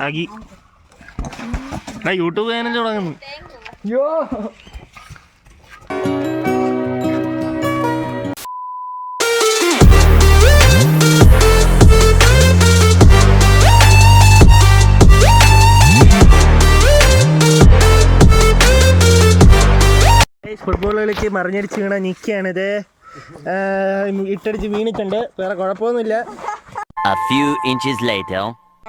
ആകി YouTube channel തുടങ്ങുന്നു. അയ്യോ football കളിക്ക് മറിഞ്ഞടിച്ച് വീണ നിക്കാണിത്. ഇട്ടടിച്ച് വീണിട്ടുണ്ട്. വേറെ കുഴപ്പമൊന്നുമില്ല.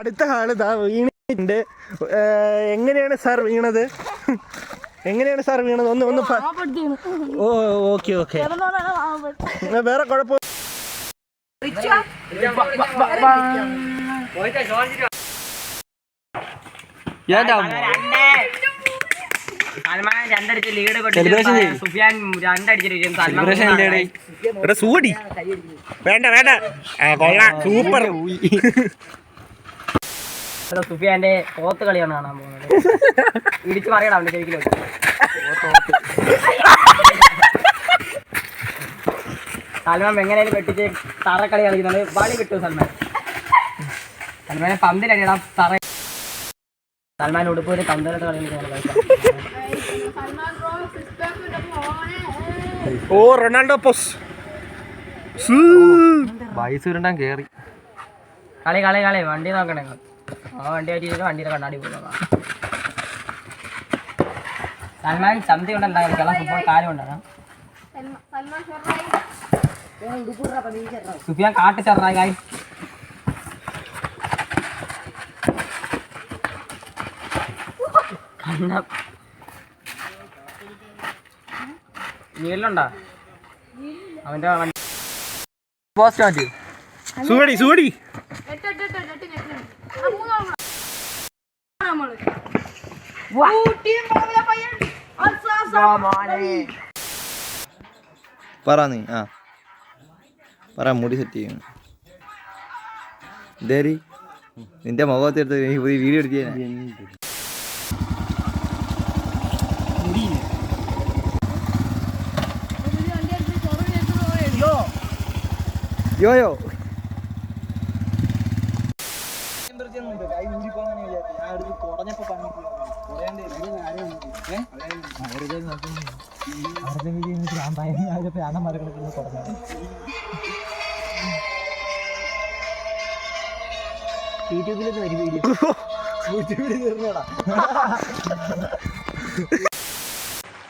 അടുത്ത ആള് ഇതാ വീണിട്ടുണ്ട്. എങ്ങനെയാണ് സാർ വീണത്? എങ്ങനെയാണ് സാർ വീണത്? ഒന്ന് ഓ ഓക്കെ ഓക്കെ, വേറെ കുഴപ്പം. വേണ്ട വേണ്ട, സൂപ്പർ. സുഫിയാന്റെ പോത്ത് കളിയാണ് കാണാൻ പോകുന്നത്. ഇടിച്ചു പറയണം അവന്റെ ചെവിക്കിലോട്ട്. സൽമാൻ എങ്ങനെയാലും വെട്ടിച്ച് തറക്കളി കളിക്കുന്നുണ്ട്. വളി കിട്ടും സൽമാനെ പന്തിലടിയടാ തറ. സൽമാൻ ഉടുപ്പൂര് പന്തലത്ത് കളിക്കുന്നത്. ഓ റൊണാൾഡോ പോസ് വയസ്സുരുണ്ടാൻ കേറി. കളി കളി കളി വണ്ടി നോക്കണേ. ആ വണ്ടി ആയിട്ട് വണ്ടിയുടെ കണ്ണാടി പോകാം. സൽമാൻ ചന്തി കൊണ്ടല്ല കളിക്കണം, ഫുട്ബോൾ കാലം കൊണ്ടാണ്. സുഫിയാൻ കാട്ട് ചെറുതായി കായ്. നീലുണ്ടോ അവന്റെ സൂടി സൂടി. പറ നീ പറ. മുടി സെറ്റ് ചെയ്യും. എന്തേരി നിന്റെ മുഖത്തെടുത്ത് വീഡിയോ എടുത്ത് യോയോ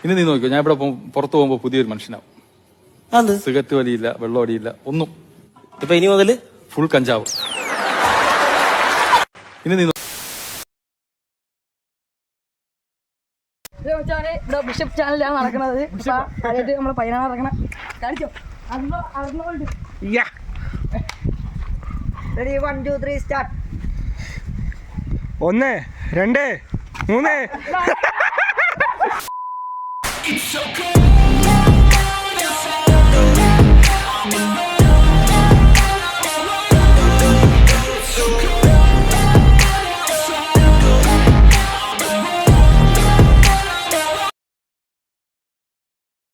ഇനി നീ നോക്കിയോ, ഞാൻ ഇവിടെ പുറത്തു പോകുമ്പോ പുതിയൊരു മനുഷ്യനാവും. സിഗരറ്റ് വലിയില്ല, വെള്ളം അടിയില്ല, ഒന്നും. ഇപ്പൊ ഇനി മുതല് ഫുൾ കഞ്ചാവ്. ഇനി നീ ബിഷപ്പ് ചാനലാണ് നടക്കുന്നത്. നമ്മള് പയ്യനാണ് ഇറങ്ങണം. കാണിച്ചോ? 1 2 3 സ്റ്റാർട്ട്. 1 2 3